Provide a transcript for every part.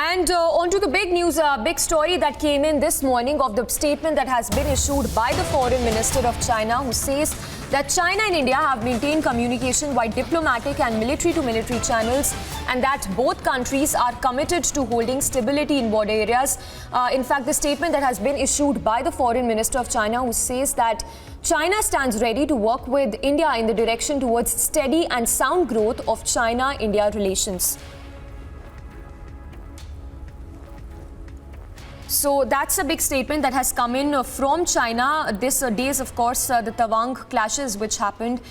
And on to the big news, big story that came in this morning of the statement that has been issued by the Foreign Minister of China, who says that China and India have maintained communication via diplomatic and military-to-military channels, and that both countries are committed to holding stability in border areas. In fact, the statement that has been issued by the Foreign Minister of China, who says that China stands ready to work with India in the direction towards steady and sound growth of China-India relations. So that's a big statement that has come in from China. This days, of course, the Tawang clashes which happened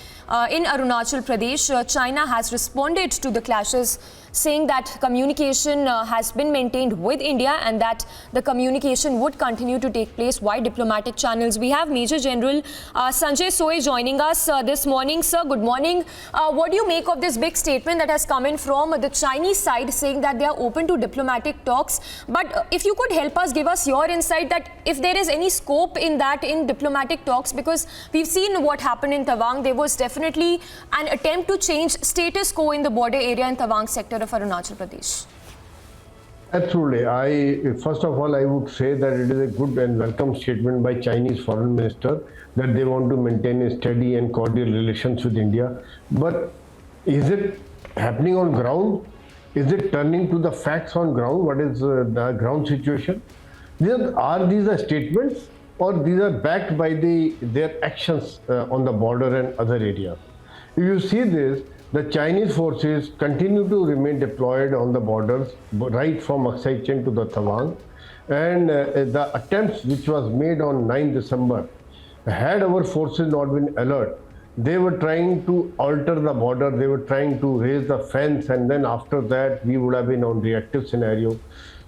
in Arunachal Pradesh. China has responded to the clashes, saying that communication has been maintained with India and that the communication would continue to take place via diplomatic channels. We have Major General Sanjay Soy joining us this morning. Sir, good morning. What do you make of this big statement that has come in from the Chinese side, saying that they are open to diplomatic talks? But if you could help us, give us your insight that if there is any scope in that in diplomatic talks, because we've seen what happened in Tawang. There was definitely an attempt to change status quo in the border area in Tawang sector of Arunachal Pradesh. Absolutely. First of all, I would say that it is a good and welcome statement by Chinese Foreign Minister that they want to maintain a steady and cordial relations with India. But is it happening on ground? Is it turning to the facts on ground? What is the ground situation? Are these statements, or these are backed by their actions on the border and other areas? If you see this, the Chinese forces continue to remain deployed on the borders, right from Aksai Chin to the Tawang. And the attempts which was made on 9 December, had our forces not been alert, they were trying to alter the border, they were trying to raise the fence, and then after that we would have been on reactive scenario.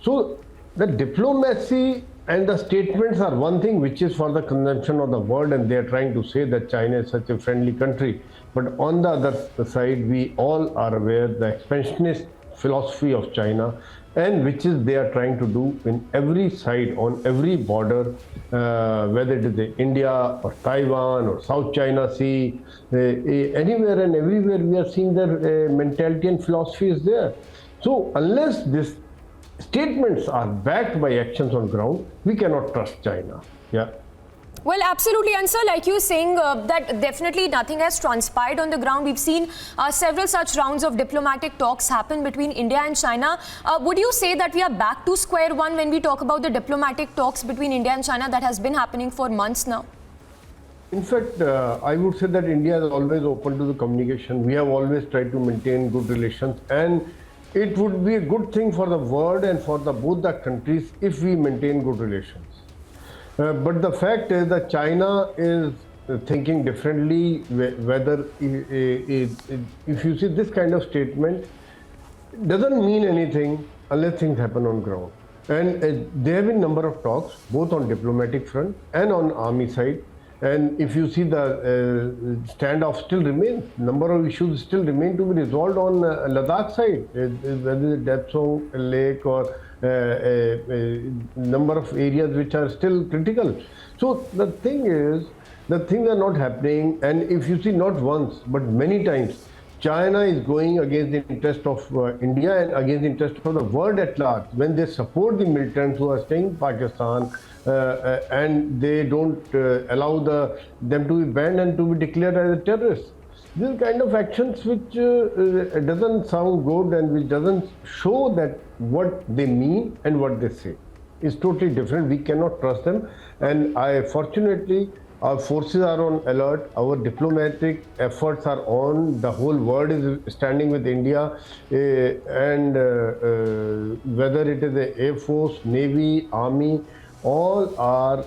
So the diplomacy and the statements are one thing which is for the consumption of the world, and they are trying to say that China is such a friendly country. But on the other side, we all are aware the expansionist philosophy of China, and which is they are trying to do in every side, on every border, whether it is India or Taiwan or South China Sea, anywhere and everywhere we are seeing their mentality and philosophy is there. So unless these statements are backed by actions on ground, we cannot trust China. Yeah. Well, absolutely. And sir, like you saying that definitely nothing has transpired on the ground. We've seen several such rounds of diplomatic talks happen between India and China. Would you say that we are back to square one when we talk about the diplomatic talks between India and China that has been happening for months now? In fact, I would say that India is always open to the communication. We have always tried to maintain good relations, and it would be a good thing for the world and for both the countries if we maintain good relations. But the fact is that China is thinking differently, whether if you see this kind of statement, doesn't mean anything unless things happen on ground. And there have been number of talks, both on diplomatic front and on army side. And if you see the standoff still remains, number of issues still remain to be resolved on Ladakh side, whether it's Depsong Lake or number of areas which are still critical. So the thing is, the things are not happening, and if you see not once but many times, China is going against the interest of India and against the interest of the world at large when they support the militants who are staying in Pakistan and they don't allow them to be banned and to be declared as a terrorist. These kind of actions which doesn't sound good and which doesn't show that what they mean and what they say is totally different. We cannot trust them, and fortunately our forces are on alert, our diplomatic efforts are on, the whole world is standing with India, and whether it is the Air Force, Navy, Army, all are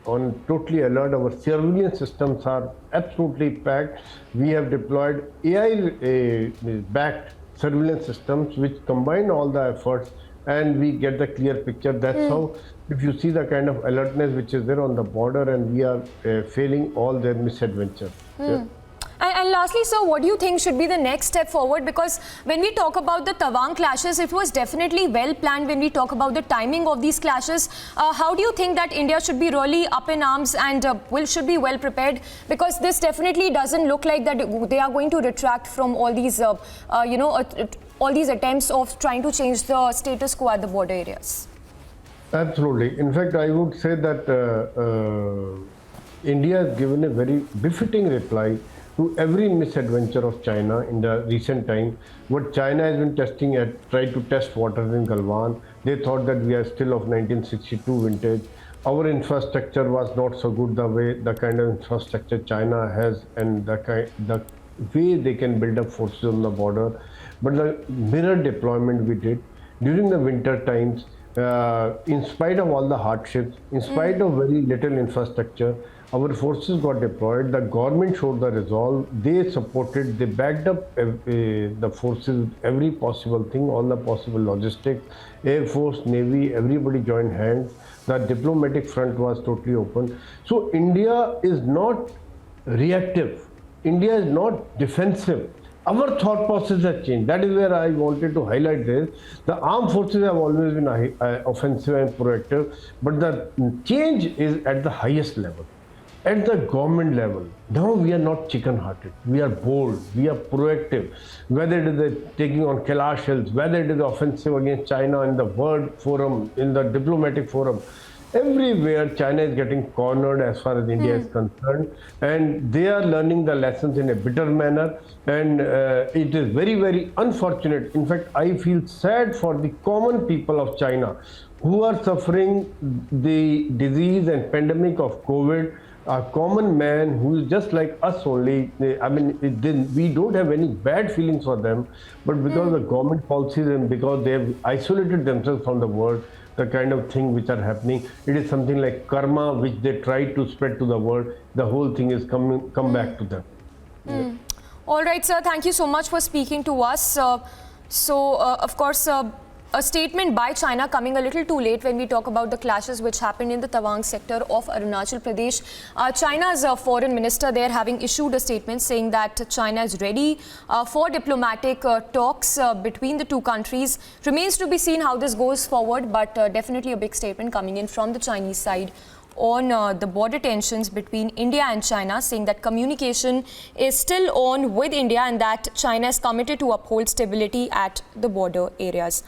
on totally alert. Our surveillance systems are absolutely packed. We have deployed AI-backed surveillance systems which combine all the efforts, and we get the clear picture. That's how, if you see the kind of alertness which is there on the border, and we are failing all their misadventures. Yeah. And lastly, sir, what do you think should be the next step forward? Because when we talk about the Tawang clashes, it was definitely well planned. When we talk about the timing of these clashes, how do you think that India should be really up in arms and should be well prepared? Because this definitely doesn't look like that they are going to retract from all these, all these attempts of trying to change the status quo at the border areas? Absolutely. In fact, I would say that India has given a very befitting reply to every misadventure of China in the recent time. What China has been testing tried to test waters in Galwan. They thought that we are still of 1962 vintage. Our infrastructure was not so good the kind of infrastructure China has, and the way they can build up forces on the border. But the mirror deployment we did during the winter times, in spite of all the hardships, in spite of very little infrastructure, our forces got deployed. The government showed the resolve. They supported, they backed up the forces, every possible thing, all the possible logistics. Air Force, Navy, everybody joined hands. The diplomatic front was totally open. So India is not reactive. India is not defensive. Our thought process has changed. That is where I wanted to highlight this. The armed forces have always been offensive and proactive, but the change is at the highest level, at the government level. Now we are not chicken-hearted. We are bold. We are proactive. Whether it is taking on Kailash Hills, whether it is offensive against China in the World Forum, in the diplomatic forum, everywhere China is getting cornered as far as India is concerned, and they are learning the lessons in a bitter manner, and it is very, very unfortunate. In fact, I feel sad for the common people of China who are suffering the disease and pandemic of COVID. A common man who is just like us only. I mean, we don't have any bad feelings for them, but because of the government policies and because they have isolated themselves from the world, the kind of thing which are happening, it is something like karma which they try to spread to the world. The whole thing is come back to them. Yeah. All right, sir. Thank you so much for speaking to us. Of course, a statement by China coming a little too late when we talk about the clashes which happened in the Tawang sector of Arunachal Pradesh. China's foreign minister there having issued a statement saying that China is ready for diplomatic talks between the two countries. Remains to be seen how this goes forward, but definitely a big statement coming in from the Chinese side on the border tensions between India and China, saying that communication is still on with India and that China is committed to uphold stability at the border areas.